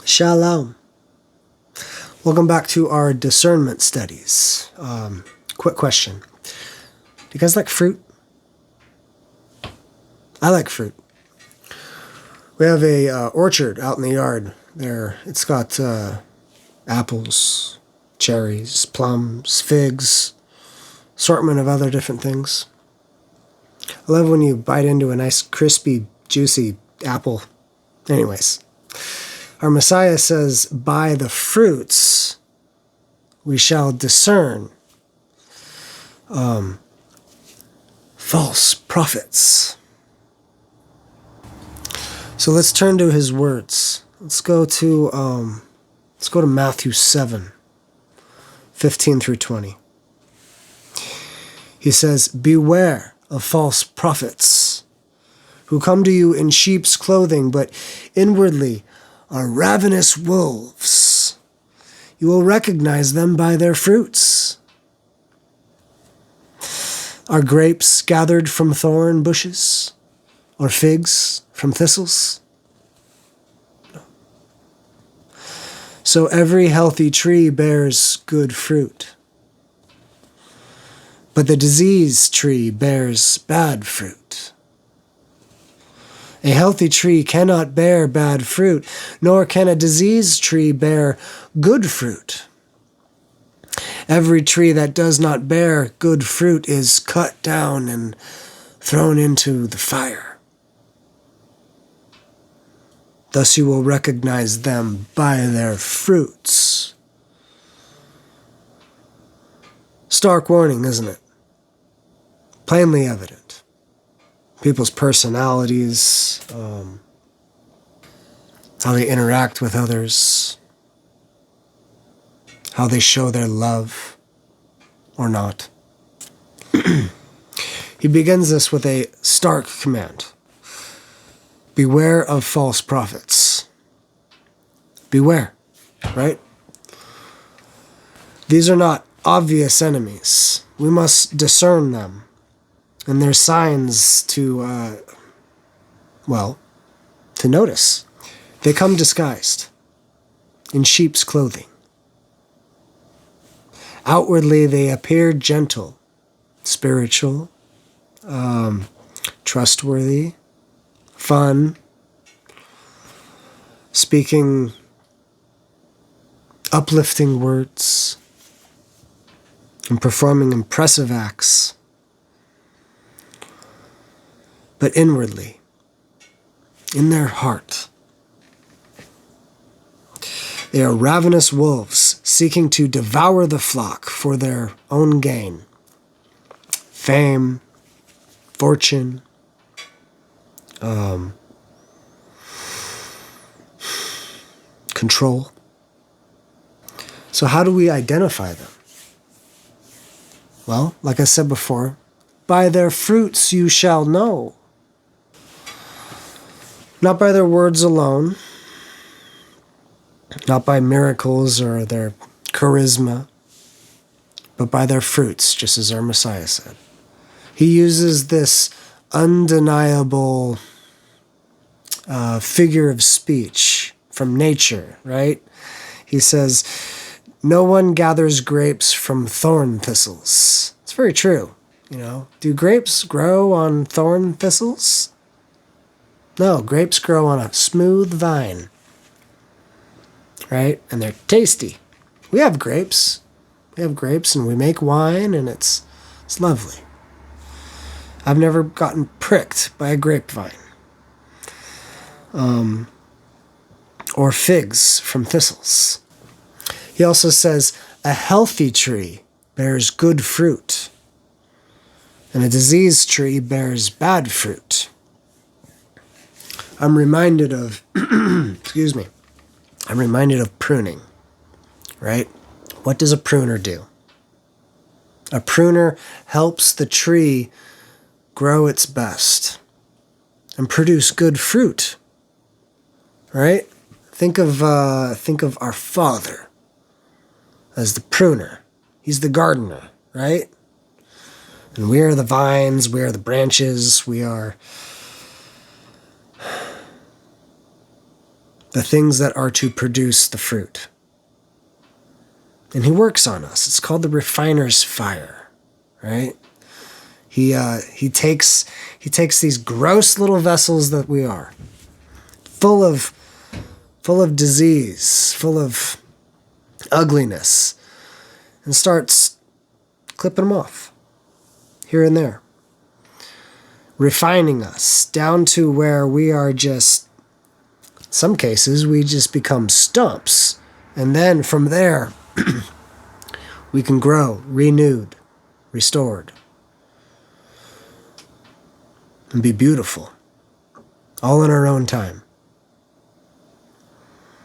Shalom. Welcome back to our discernment studies. Quick question. Do you guys like fruit? I like fruit. We have a orchard out in the yard there. It's got apples, cherries, plums, figs, assortment of other different things. I love when you bite into a nice, crispy, juicy apple. Anyways, our Messiah says, by the fruits we shall discern false prophets. So let's turn to his words. Let's go to Matthew 7, 15 through 20. He says, beware of false prophets who come to you in sheep's clothing, but inwardly are ravenous wolves. You will recognize them by their fruits. Are grapes gathered from thorn bushes, or figs from thistles? No. So every healthy tree bears good fruit, but the diseased tree bears bad fruit. A healthy tree cannot bear bad fruit, nor can a diseased tree bear good fruit. Every tree that does not bear good fruit is cut down and thrown into the fire. Thus you will recognize them by their fruits. Stark warning, isn't it? Plainly evident. People's personalities, how they interact with others, how they show their love or not. He begins this with a stark command. Beware of false prophets. Beware, right? These are not obvious enemies. We must discern them. And there's signs to notice. They come disguised in sheep's clothing. Outwardly, they appear gentle, spiritual, trustworthy, fun, speaking uplifting words, and performing impressive acts. But inwardly, in their heart, they are ravenous wolves seeking to devour the flock for their own gain. Fame, fortune, control. So how do we identify them? Well, like I said before, by their fruits you shall know. Not by their words alone, not by miracles or their charisma, but by their fruits, just as our Messiah said. He uses this undeniable figure of speech from nature, right? He says, no one gathers grapes from thorn thistles. It's very true. You know, do grapes grow on thorn thistles? No, grapes grow on a smooth vine, right? And they're tasty. We have grapes. And we make wine, and it's lovely. I've never gotten pricked by a grapevine. Or figs from thistles. He also says, a healthy tree bears good fruit, and a diseased tree bears bad fruit. I'm reminded of, I'm reminded of pruning, right? What does a pruner do? A pruner helps the tree grow its best and produce good fruit, right? Think of our Father as the pruner. He's the gardener, right? And we are the vines, we are the branches, we are the things that are to produce the fruit. And he works on us. It's called the refiner's fire, right? He takes these gross little vessels that we are, full of disease, full of ugliness, and starts clipping them off here and there, refining us down to where we are just, in some cases, we just become stumps. And then from there, we can grow, renewed, restored, and be beautiful, all in our own time.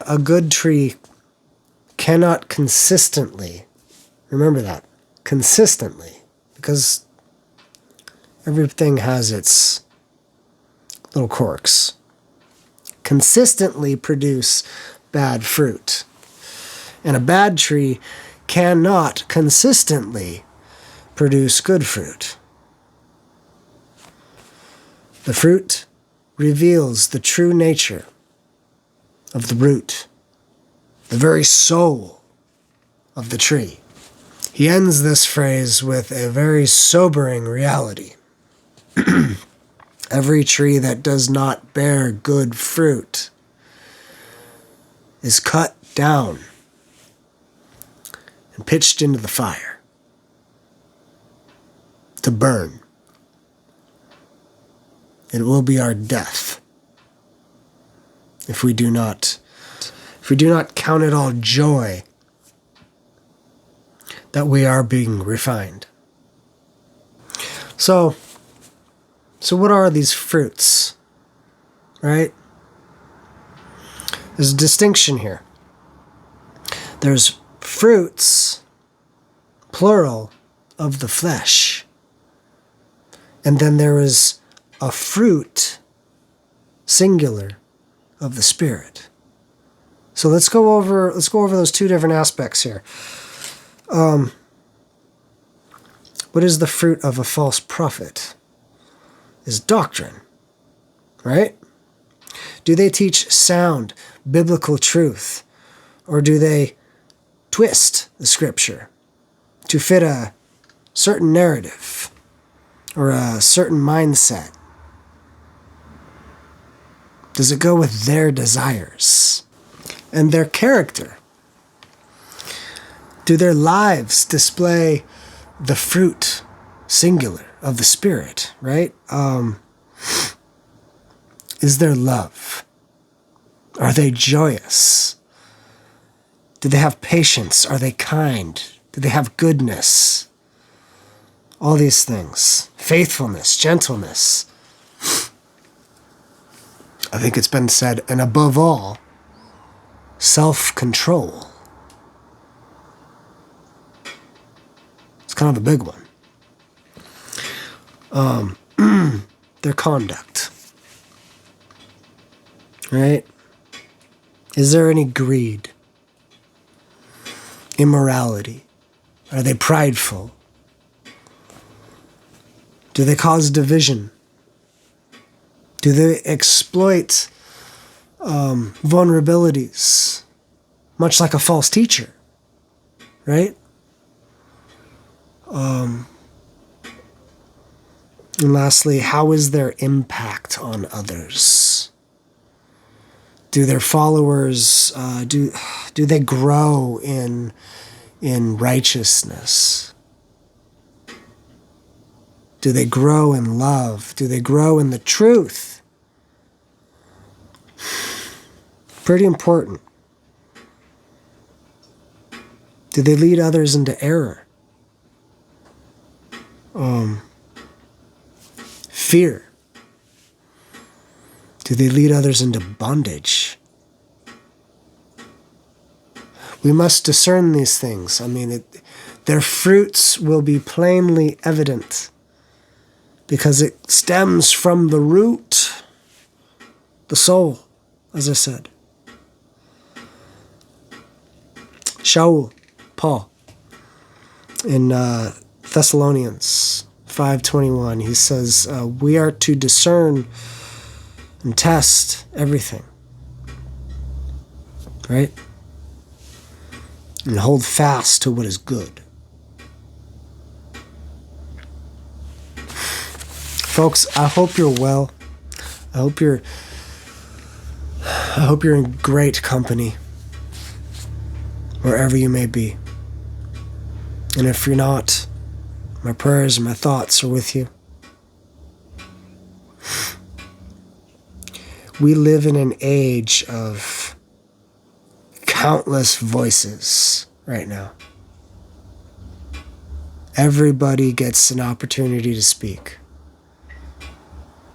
A good tree cannot consistently, remember that, consistently, because everything has its little quirks, consistently produce bad fruit. And a bad tree cannot consistently produce good fruit. The fruit reveals the true nature of the root, the very soul of the tree. He ends this phrase with a very sobering reality. Every tree that does not bear good fruit is cut down and pitched into the fire to burn. It will be our death if we do not count it all joy that we are being refined. So what are these fruits, right? There's a distinction here. There's fruits, plural, of the flesh. And then there is a fruit, singular, of the Spirit. So let's go over those two different aspects here. What is the fruit of a false prophet? Is doctrine, right? Do they teach sound biblical truth, or do they twist the scripture to fit a certain narrative or a certain mindset? Does it go with their desires and their character? Do their lives display the fruit, singular, of the Spirit, right? Is there love? Are they joyous? Do they have patience? Are they kind? Do they have goodness? All these things. Faithfulness, gentleness. I think it's been said, and above all, self-control. It's kind of a big one. Their conduct. Right? Is there any greed? Immorality? Are they prideful? Do they cause division? Do they exploit vulnerabilities, much like a false teacher, right? And lastly, how is their impact on others? Do their followers do they grow in righteousness? Do they grow in love? Do they grow in the truth? Pretty important. Do they lead others into error? Fear. Do they lead others into bondage? We must discern these things. I mean, their fruits will be plainly evident because it stems from the root, the soul, as I said. Paul, in Thessalonians 5:21, he says, we are to discern and test everything. right? And hold fast to what is good. Folks, I hope you're well. I hope you're in great company, wherever you may be. And if you're not, my prayers and my thoughts are with you. We live in an age of countless voices right now. Everybody gets an opportunity to speak.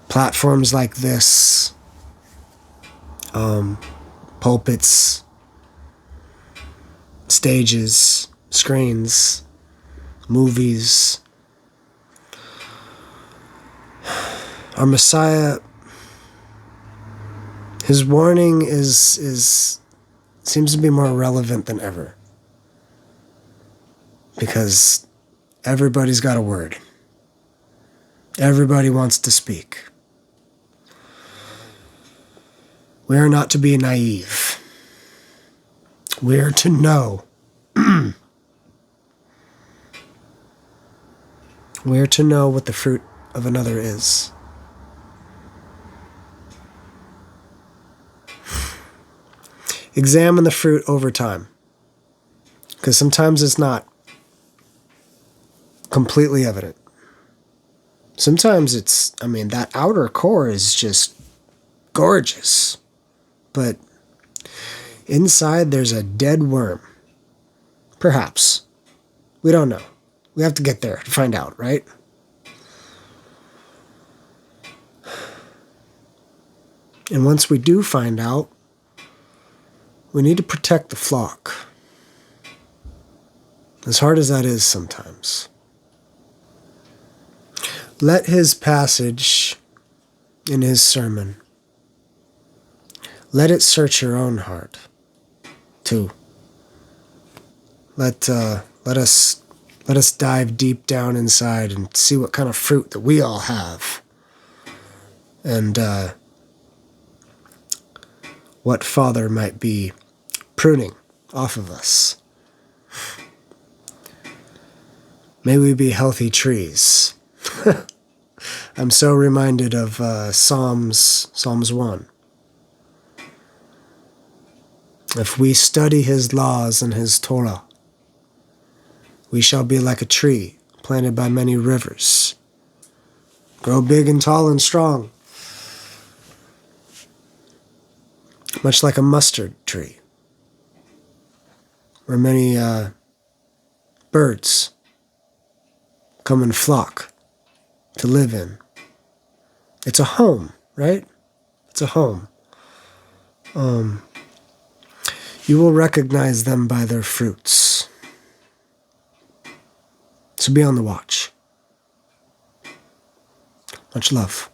Platforms like this, pulpits, stages, screens, movies. Our Messiah, his warning seems to be more relevant than ever, because everybody's got a word. Everybody wants to speak. We are not to be naive. We are to know. We are to know what the fruit of another is. Examine the fruit over time, because sometimes it's not completely evident. Sometimes that outer core is just gorgeous, but inside there's a dead worm. Perhaps. We don't know. We have to get there to find out, right? And once we do find out, we need to protect the flock. As hard as that is sometimes. Let his passage in his sermon, let it search your own heart, too. Let us dive deep down inside and see what kind of fruit that we all have. And what Father might be pruning off of us. May we be healthy trees. I'm so reminded of Psalms 1. If we study his laws and his Torah, we shall be like a tree planted by many rivers. Grow big and tall and strong. Much like a mustard tree, where many birds come and flock to live in. It's a home, right? It's a home. You will recognize them by their fruits. So be on the watch. Much love.